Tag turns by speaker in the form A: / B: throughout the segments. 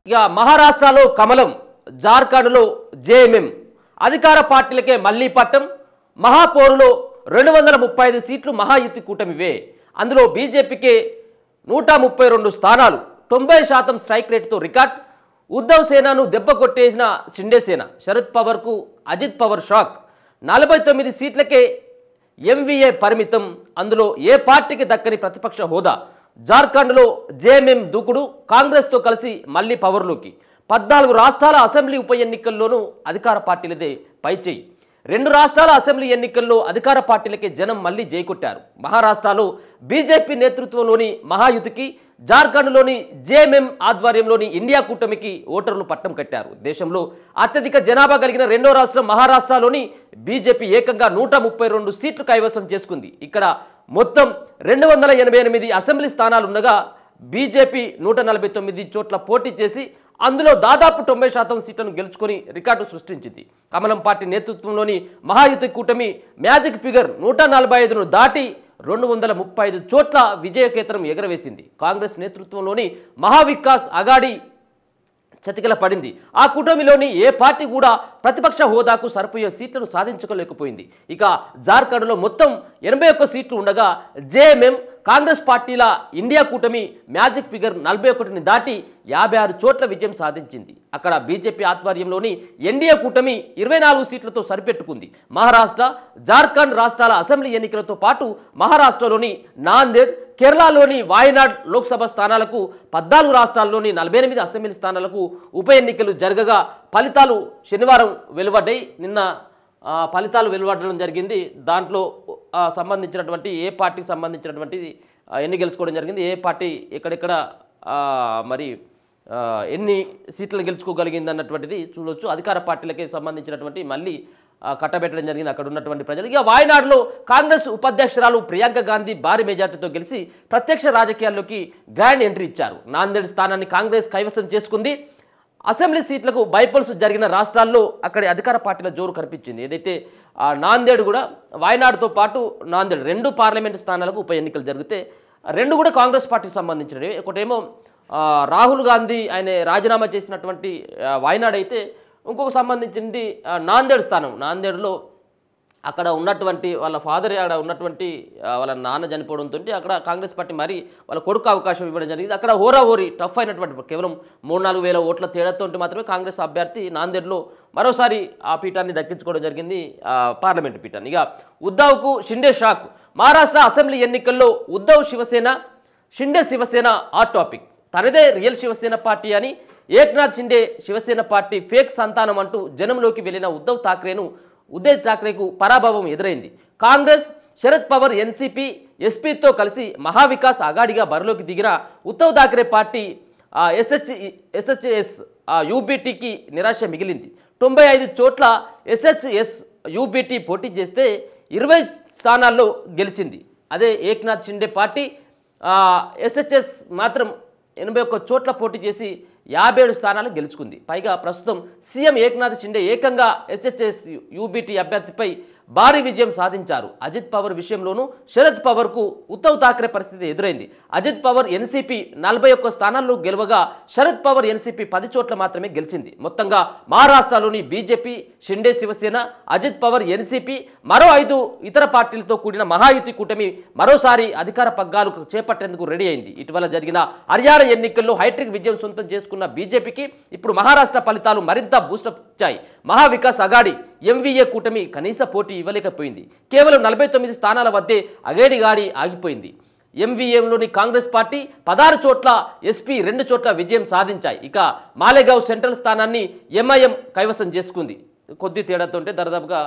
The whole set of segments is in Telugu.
A: ఇక మహారాష్ట్రలో కమలం, జార్ఖండ్లో జేఎంఎం అధికార పార్టీలకే మళ్లీ పట్టం. మహాపౌరులో 235 సీట్లు మహాయుతి కూటమివే. అందులో బీజేపీకే 132 స్థానాలు, 90% స్ట్రైక్ రేటుతో రికార్డ్. ఉద్ధవ్ సేనను దెబ్బ కొట్టేసిన షిండే సేన. శరద్ పవార్కు అజిత్ పవార్ షాక్. 49 సీట్లకే ఎంవీఏ పరిమితం. అందులో ఏ పార్టీకి దక్కని ప్రతిపక్ష హోదా. జార్ఖండ్లో జేఎంఎం దూకుడు, కాంగ్రెస్తో కలిసి మళ్లీ పవర్లోకి. 14 రాష్ట్రాల అసెంబ్లీ ఉప ఎన్నికల్లోనూ అధికార పార్టీలదే పైచేయి. 2 రాష్ట్రాల అసెంబ్లీ ఎన్నికల్లో అధికార పార్టీలకే జనం మళ్లీ జైకొట్టారు. మహారాష్ట్రలో బీజేపీ నేతృత్వంలోని మహాయుతికి, జార్ఖండ్లోని జేఎంఎం ఆధ్వర్యంలోని ఇండియా కూటమికి ఓటర్లు పట్టం కట్టారు. దేశంలో అత్యధిక జనాభా కలిగిన రెండో రాష్ట్రం మహారాష్ట్రలోని బీజేపీ ఏకంగా 132 సీట్లు కైవసం చేసుకుంది. ఇక్కడ మొత్తం 288 అసెంబ్లీ స్థానాలుండగా బీజేపీ 149 చోట్ల పోటీ చేసి అందులో దాదాపు 90% సీట్లను గెలుచుకొని రికార్డు సృష్టించింది. కమలం పార్టీ నేతృత్వంలోని మహాయుతి కూటమి మ్యాజిక్ ఫిగర్ 145ను దాటి 235 చోట్ల విజయకేతనం ఎగరవేసింది. కాంగ్రెస్ నేతృత్వంలోని మహావికాస్ అఘాడీ చతికిల పడింది. ఆ కూటమిలోని ఏ పార్టీ కూడా ప్రతిపక్ష హోదాకు సరిపోయే సీట్లను సాధించుకోలేకపోయింది. ఇక జార్ఖండ్లో మొత్తం 81 సీట్లు ఉండగా జేఎంఎం, కాంగ్రెస్ పార్టీల ఇండియా కూటమి మ్యాజిక్ ఫిగర్ 41ని దాటి 56 చోట్ల విజయం సాధించింది. అక్కడ బీజేపీ ఆధ్వర్యంలోని ఎన్డీఏ కూటమి 24 సీట్లతో సరిపెట్టుకుంది. మహారాష్ట్ర, జార్ఖండ్ రాష్ట్రాల అసెంబ్లీ ఎన్నికలతో పాటు మహారాష్ట్రలోని నాందేడ్, కేరళలోని వాయనాడ్ లోక్సభ స్థానాలకు, 14 రాష్ట్రాల్లోని 48 అసెంబ్లీ స్థానాలకు ఉప ఎన్నికలు జరగగా ఫలితాలు శనివారం వెలువడ్డాయి. నిన్న ఫలితాలు వెలువడడం జరిగింది. దాంట్లో సంబంధించినటువంటి ఏ పార్టీకి సంబంధించినటువంటి ఎన్ని గెలుచుకోవడం జరిగింది, ఏ పార్టీ ఎక్కడెక్కడ మరి ఎన్ని సీట్లను గెలుచుకోగలిగింది అన్నటువంటిది చూడవచ్చు. అధికార పార్టీలకి సంబంధించినటువంటి మళ్ళీ కట్టబెట్టడం జరిగింది అక్కడ ఉన్నటువంటి ప్రజలు. ఇక వాయనాడులో కాంగ్రెస్ ఉపాధ్యక్షురాలు ప్రియాంక గాంధీ భారీ మెజార్టీతో గెలిచి ప్రత్యక్ష రాజకీయాల్లోకి గ్రాండ్ ఎంట్రీ ఇచ్చారు. నాందేడ్ స్థానాన్ని కాంగ్రెస్ కైవసం చేసుకుంది. అసెంబ్లీ సీట్లకు బైపోల్స్ జరిగిన రాష్ట్రాల్లో అక్కడి అధికార పార్టీల జోరు కనిపించింది. ఏదైతే నాందేడ్ కూడా, వాయనాడుతో పాటు నాందేడ్ 2 పార్లమెంటు స్థానాలకు ఉప ఎన్నికలు జరిగితే 2 కూడా కాంగ్రెస్ పార్టీకి సంబంధించినవి. ఒకటేమో రాహుల్ గాంధీ ఆయన రాజీనామా చేసినటువంటి వాయనాడ్ అయితే, ఇంకొక సంబంధించింది నాందేడ్ స్థానం. నాందేడ్లో అక్కడ ఉన్నటువంటి వాళ్ళ ఫాదర్ అక్కడ ఉన్నటువంటి వాళ్ళ నాన్న చనిపోవడంతో అక్కడ కాంగ్రెస్ పార్టీ మరి వాళ్ళ కొడుకు అవకాశం ఇవ్వడం జరిగింది. అక్కడ హోరాహోరీ టఫ్ అయినటువంటి కేవలం 3-4 వేల ఓట్ల తేడాతో మాత్రమే కాంగ్రెస్ అభ్యర్థి నాందేడ్లో మరోసారి ఆ పీఠాన్ని దక్కించుకోవడం జరిగింది, పార్లమెంటు పీఠాన్ని. ఇక ఉద్ధవ్కు షిండే షాక్. మహారాష్ట్ర అసెంబ్లీ ఎన్నికల్లో ఉద్ధవ్ శివసేన, షిండే శివసేన హాట్ టాపిక్. తనదే రియల్ శివసేన పార్టీ అని ఏక్నాథ్ షిండే శివసేన పార్టీ ఫేక్ సంతానం అంటూ జనంలోకి వెళ్లిన ఉద్ధవ్ ఠాక్రేకు పరాభవం ఎదురైంది. కాంగ్రెస్, శరద్ పవార్ ఎన్సీపీ, ఎస్పీతో కలిసి మహావికాస్ అఘాడీగా బరిలోకి దిగిన ఉద్ధవ్ ఠాక్రే పార్టీ ఎస్హెచ్ఎస్ యూబీటీకి నిరాశ మిగిలింది. 95 చోట్ల ఎస్హెచ్ఎస్ యూబీటీ పోటీ చేస్తే 20 స్థానాల్లో గెలిచింది. అదే ఏక్నాథ్ షిండే పార్టీ ఎస్హెచ్ఎస్ మాత్రం 81 చోట్ల పోటీ చేసి 57 స్థానాలు గెలుచుకుంది. పైగా ప్రస్తుతం సీఎం ఏక్నాథ్ షిండే ఏకంగా ఎస్హెచ్ఎస్ యూబీటీ అభ్యర్థిపై భారీ విజయం సాధించారు. అజిత్ పవార్ విషయంలోనూ శరద్ పవార్కు ఉద్ధవ్ ఠాక్రే పరిస్థితి ఎదురైంది. అజిత్ పవార్ ఎన్సీపీ 41 స్థానాల్లో గెలవగా శరద్ పవార్ ఎన్సీపీ 10 చోట్ల మాత్రమే గెలిచింది. మొత్తంగా మహారాష్ట్రలోని బీజేపీ, షిండే శివసేన, అజిత్ పవార్ ఎన్సీపీ, మరో 5 ఇతర పార్టీలతో కూడిన మహాయుతి కూటమి మరోసారి అధికార పగ్గాలు చేపట్టేందుకు రెడీ అయింది. ఇటీవల జరిగిన హర్యానా ఎన్నికల్లో హైట్రిక్ విజయం సొంతం చేసుకున్న బీజేపీకి ఇప్పుడు మహారాష్ట్ర ఫలితాలు మరింత బూస్టప్ ఇచ్చాయి. మహావికాస్ అఘాడీ ఎంవీఏ కూటమి కనీస పోటీ ఇవ్వలేకపోయింది. కేవలం 49 స్థానాల వద్దే అఘాడీ ఆగిపోయింది. ఎంవీఏలోని కాంగ్రెస్ పార్టీ 16 చోట్ల, ఎస్పీ 2 చోట్ల విజయం సాధించాయి. ఇక మాలేగావ్ సెంట్రల్ స్థానాన్ని ఎంఐఎం కైవసం చేసుకుంది, కొద్ది తేడాతోంటే, దాదాపుగా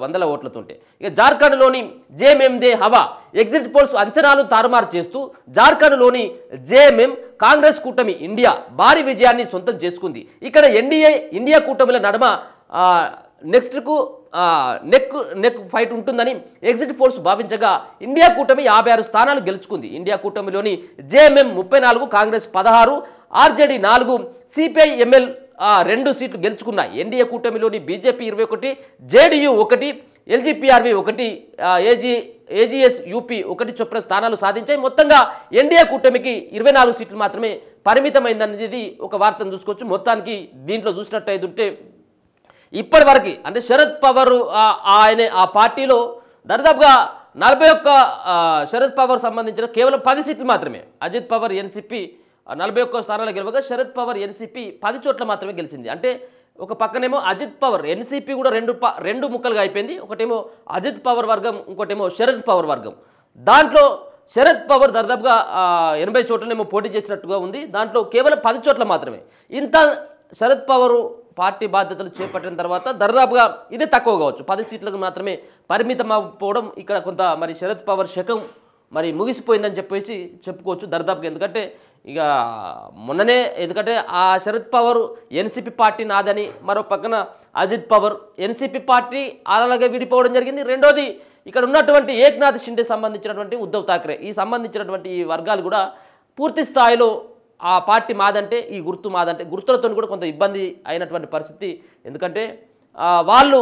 A: 100 ఓట్లతోంటే. ఇక జార్ఖండ్లోని జేఎంఎందే హవా. ఎగ్జిట్ పోల్స్ అంచనాలు తారుమారు చేస్తూ జార్ఖండ్లోని జేఎంఎం, కాంగ్రెస్ కూటమి ఇండియా భారీ విజయాన్ని సొంతం చేసుకుంది. ఇక్కడ ఇండియా కూటమిల నడుమ నెక్స్ట్కు నెక్ ఫైట్ ఉంటుందని ఎగ్జిట్ పోల్స్ భావించగా ఇండియా కూటమి 56 స్థానాలు గెలుచుకుంది. ఇండియా కూటమిలోని JMM 34, Congress 16, RJD 4, CPI ML 2 సీట్లు గెలుచుకున్నాయి. ఎన్డీఏ కూటమిలోని BJP 21, JDU 1, LJPRV 1, AJS UP 1 చొప్పున స్థానాలు సాధించాయి. మొత్తంగా ఎన్డీఏ కూటమికి 24 సీట్లు మాత్రమే పరిమితమైందనేది ఒక వార్తను చూసుకోవచ్చు. మొత్తానికి దీంట్లో చూసినట్టయితే ఇప్పటి వరకు అంటే శరద్ పవార్ ఆయన ఆ పార్టీలో దాదాపుగా 41 శరద్ పవార్ సంబంధించిన కేవలం 10 సీట్లు మాత్రమే. అజిత్ పవార్ ఎన్సీపీ 41 స్థానాలు గెలవగా శరద్ పవార్ ఎన్సీపీ 10 చోట్ల మాత్రమే గెలిచింది. అంటే ఒక పక్కనేమో అజిత్ పవార్ ఎన్సీపీ కూడా రెండు ముక్కలుగా అయిపోయింది. ఒకటేమో అజిత్ పవార్ వర్గం, ఇంకోటేమో శరద్ పవార్ వర్గం. దాంట్లో శరద్ పవార్ దాదాపుగా 80 చోట్లనేమో పోటీ చేసినట్టుగా ఉంది. దాంట్లో కేవలం 10 చోట్ల మాత్రమే. ఇంత శరద్ పవార్ పార్టీ బాధ్యతలు చేపట్టిన తర్వాత దాదాపుగా ఇదే తక్కువ కావచ్చు, 10 సీట్లకు మాత్రమే పరిమితం అవ్వకపోవడం ఇక్కడ కొంత మరి శరద్ పవార్ శకం మరి ముగిసిపోయిందని చెప్పేసి చెప్పుకోవచ్చు దాదాపుగా. ఎందుకంటే ఇక మొన్ననే ఎందుకంటే ఆ శరద్ పవార్ ఎన్సీపీ పార్టీ నాదని, మరో పక్కన అజిత్ పవార్ ఎన్సీపీ పార్టీ అలాగే విడిపోవడం జరిగింది. రెండోది ఇక్కడ ఉన్నటువంటి ఏక్నాథ్ షిండే సంబంధించినటువంటి ఉద్ధవ్ ఠాక్రే ఈ సంబంధించినటువంటి ఈ వర్గాలు కూడా పూర్తి స్థాయిలో ఆ పార్టీ మాదంటే ఈ గుర్తు మాదంటే గుర్తులతో కూడా కొంత ఇబ్బంది అయినటువంటి పరిస్థితి. ఎందుకంటే వాళ్ళు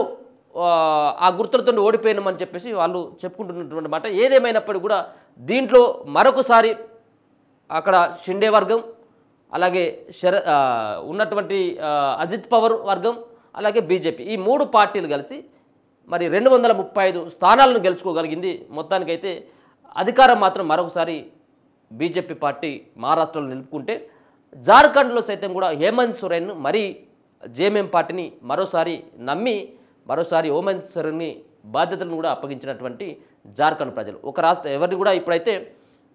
A: ఆ గుర్తులతో ఓడిపోయినామని చెప్పేసి వాళ్ళు చెప్పుకుంటున్నటువంటి మాట. ఏదేమైనప్పటికీ కూడా దీంట్లో మరొకసారి అక్కడ షిండే వర్గం, అలాగే ఉన్నటువంటి అజిత్ పవార్ వర్గం, అలాగే బీజేపీ ఈ 3 పార్టీలు కలిసి మరి 235 స్థానాలను గెలుచుకోగలిగింది. మొత్తానికైతే అధికారం మాత్రం మరొకసారి బీజేపీ పార్టీ మహారాష్ట్రలో నిలుపుకుంటే, జార్ఖండ్లో సైతం కూడా హేమంత్ సోరెన్ మరి జేఎంఎం పార్టీని మరోసారి నమ్మి మరోసారి హేమంత్ సోరెన్ని బాధ్యతలను కూడా అప్పగించినటువంటి జార్ఖండ్ ప్రజలు ఒక రాష్ట్ర ఎవరిని కూడా ఇప్పుడైతే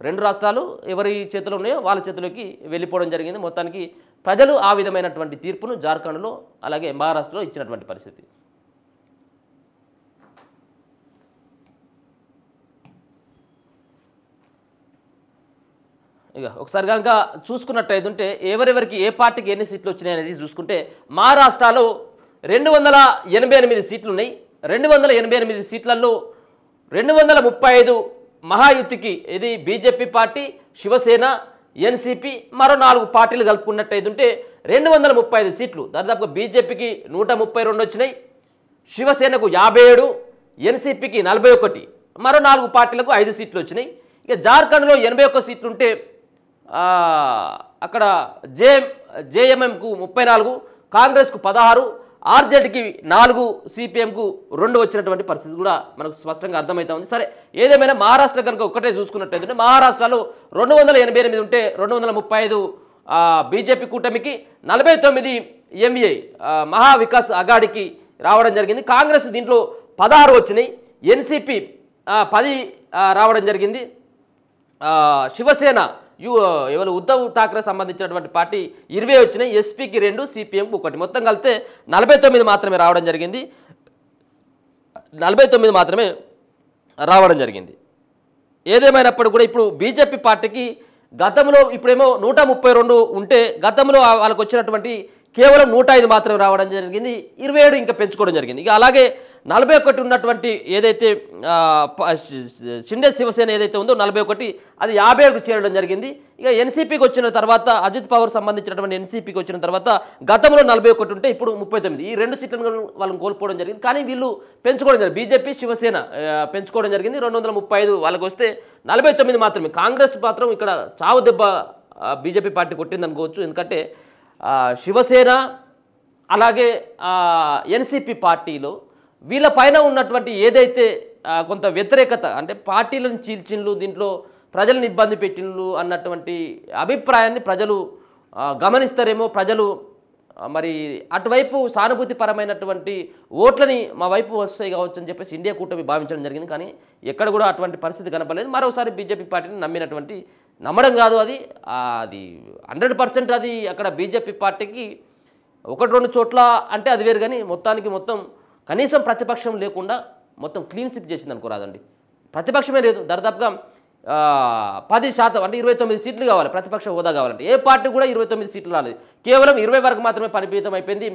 A: 2 రాష్ట్రాలు ఎవరి చేతిలో ఉన్నాయో వాళ్ళ చేతిలోకి వెళ్ళిపోవడం జరిగింది. మొత్తానికి ప్రజలు ఆ విధమైనటువంటి తీర్పును జార్ఖండ్లో అలాగే మహారాష్ట్రలో ఇచ్చినటువంటి పరిస్థితి. ఇక ఒకసారి కనుక చూసుకున్నట్టయితే ఎవరెవరికి ఏ పార్టీకి ఎన్ని సీట్లు వచ్చినాయి అనేది చూసుకుంటే మహారాష్ట్రలో 288 సీట్లు ఉన్నాయి. 288 సీట్లలో 235 మహాయుతికి ఇది బీజేపీ పార్టీ, శివసేన, ఎన్సీపీ మరో 4 పార్టీలు కలుపుకున్నట్టయితే 235 సీట్లు. దాదాపుగా బీజేపీకి 132 వచ్చినాయి, శివసేనకు 57, ఎన్సీపీకి 41, మరో 4 పార్టీలకు 5 సీట్లు వచ్చినాయి. ఇక జార్ఖండ్లో 81 సీట్లు ఉంటే అక్కడ జేఎంఎంకు 34, కాంగ్రెస్కు 16, ఆర్జేడీకి 4, సిపిఎంకు 2 వచ్చినటువంటి పరిస్థితి కూడా మనకు స్పష్టంగా అర్థమవుతా ఉంది. సరే ఏదేమైనా మహారాష్ట్ర కనుక ఒక్కటే చూసుకున్నట్టయితే మహారాష్ట్రలో 288 ఉంటే 235 బీజేపీ కూటమికి, 49 ఎంఏ మహా వికాస్ అఘాడీకి రావడం జరిగింది. కాంగ్రెస్ దీంట్లో 16 వచ్చినాయి, ఎన్సీపీ 10 రావడం జరిగింది, శివసేన ఎవరు ఉద్ధవ్ ఠాక్రే సంబంధించినటువంటి పార్టీ 20 వచ్చినాయి, ఎస్పీకి 2, సిపిఎంకి 1, మొత్తం కలిపితే 49 మాత్రమే రావడం జరిగింది. 49 మాత్రమే రావడం జరిగింది. ఏదేమైనప్పుడు కూడా ఇప్పుడు బీజేపీ పార్టీకి గతంలో ఇప్పుడేమో 132 ఉంటే గతంలో వాళ్ళకు వచ్చినటువంటి కేవలం 105 మాత్రమే రావడం జరిగింది, 27 ఇంకా పెంచుకోవడం జరిగింది. ఇక అలాగే 41 ఉన్నటువంటి ఏదైతే షిండే శివసేన ఏదైతే ఉందో 41 అది 57కు చేరడం జరిగింది. ఇక ఎన్సీపీకి వచ్చిన తర్వాత అజిత్ పవార్ సంబంధించినటువంటి ఎన్సీపీకి వచ్చిన తర్వాత గతంలో 41 ఉంటే ఇప్పుడు 39, ఈ 2 సీట్లను వాళ్ళని కోల్పోవడం జరిగింది. కానీ వీళ్ళు పెంచుకోవడం జరిగింది, బీజేపీ శివసేన పెంచుకోవడం జరిగింది. 235 వాళ్ళకు వస్తే 49 మాత్రమే. కాంగ్రెస్ మాత్రం ఇక్కడ చావు దెబ్బ బీజేపీ పార్టీ కొట్టింది అనుకోవచ్చు. ఎందుకంటే శివసేన అలాగే ఎన్సీపీ పార్టీలో వీళ్ళ పైన ఉన్నటువంటి ఏదైతే కొంత వ్యతిరేకత అంటే పార్టీలను చీల్చిన్లు, దీంట్లో ప్రజలను ఇబ్బంది పెట్టిన్లు అన్నటువంటి అభిప్రాయాన్ని ప్రజలు గమనిస్తారేమో. ప్రజలు మరి అటువైపు సానుభూతిపరమైనటువంటి ఓట్లని మా వైపు వస్తాయి కావచ్చు అని చెప్పేసి ఇండియా కూటమి భావించడం జరిగింది. కానీ ఎక్కడ కూడా అటువంటి పరిస్థితి కనపడలేదు. మరోసారి బీజేపీ పార్టీని నమ్మడం కాదు, అది 100% అది అక్కడ బీజేపీ పార్టీకి 1-2 చోట్ల అంటే అది వేరు. కానీ మొత్తం కనీసం ప్రతిపక్షం లేకుండా మొత్తం క్లీన్ స్వీప్ చేసింది అనుకోరాదండి. ప్రతిపక్షమే లేదు, దాదాపుగా 10% అంటే 29 సీట్లు కావాలి, ప్రతిపక్ష హోదా కావాలంటే ఏ పార్టీ కూడా 29 సీట్లు రాలేదు. కేవలం 20 వరకు మాత్రమే పరిమితం అయిపోయింది.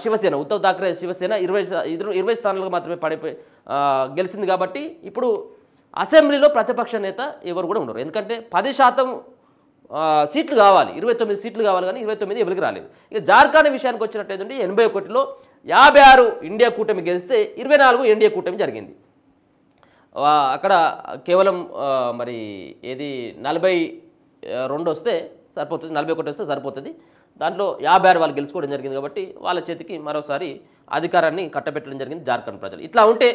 A: శివసేన ఉద్ధవ్ ఠాక్రే శివసేన 20 స్థానాలకు మాత్రమే గెలిచింది. కాబట్టి ఇప్పుడు అసెంబ్లీలో ప్రతిపక్ష నేత ఎవరు కూడా ఉండరు. ఎందుకంటే 10% సీట్లు కావాలి, 29 సీట్లు కావాలి, కానీ 29 ఎవరికి రాలేదు. ఇక జార్ఖండ్ విషయానికి వచ్చినట్టయితే 81లో 56 ఇండియా కూటమి గెలిస్తే 24 ఎన్డీఏ కూటమి జరిగింది. అక్కడ కేవలం మరి ఏది 42 వస్తే సరిపోతుంది, 41 వస్తే సరిపోతుంది. దాంట్లో 56 వాళ్ళు గెలుచుకోవడం జరిగింది కాబట్టి వాళ్ళ చేతికి మరోసారి అధికారాన్ని కట్టబెట్టడం జరిగింది జార్ఖండ్ ప్రజలు. ఇట్లా ఉంటే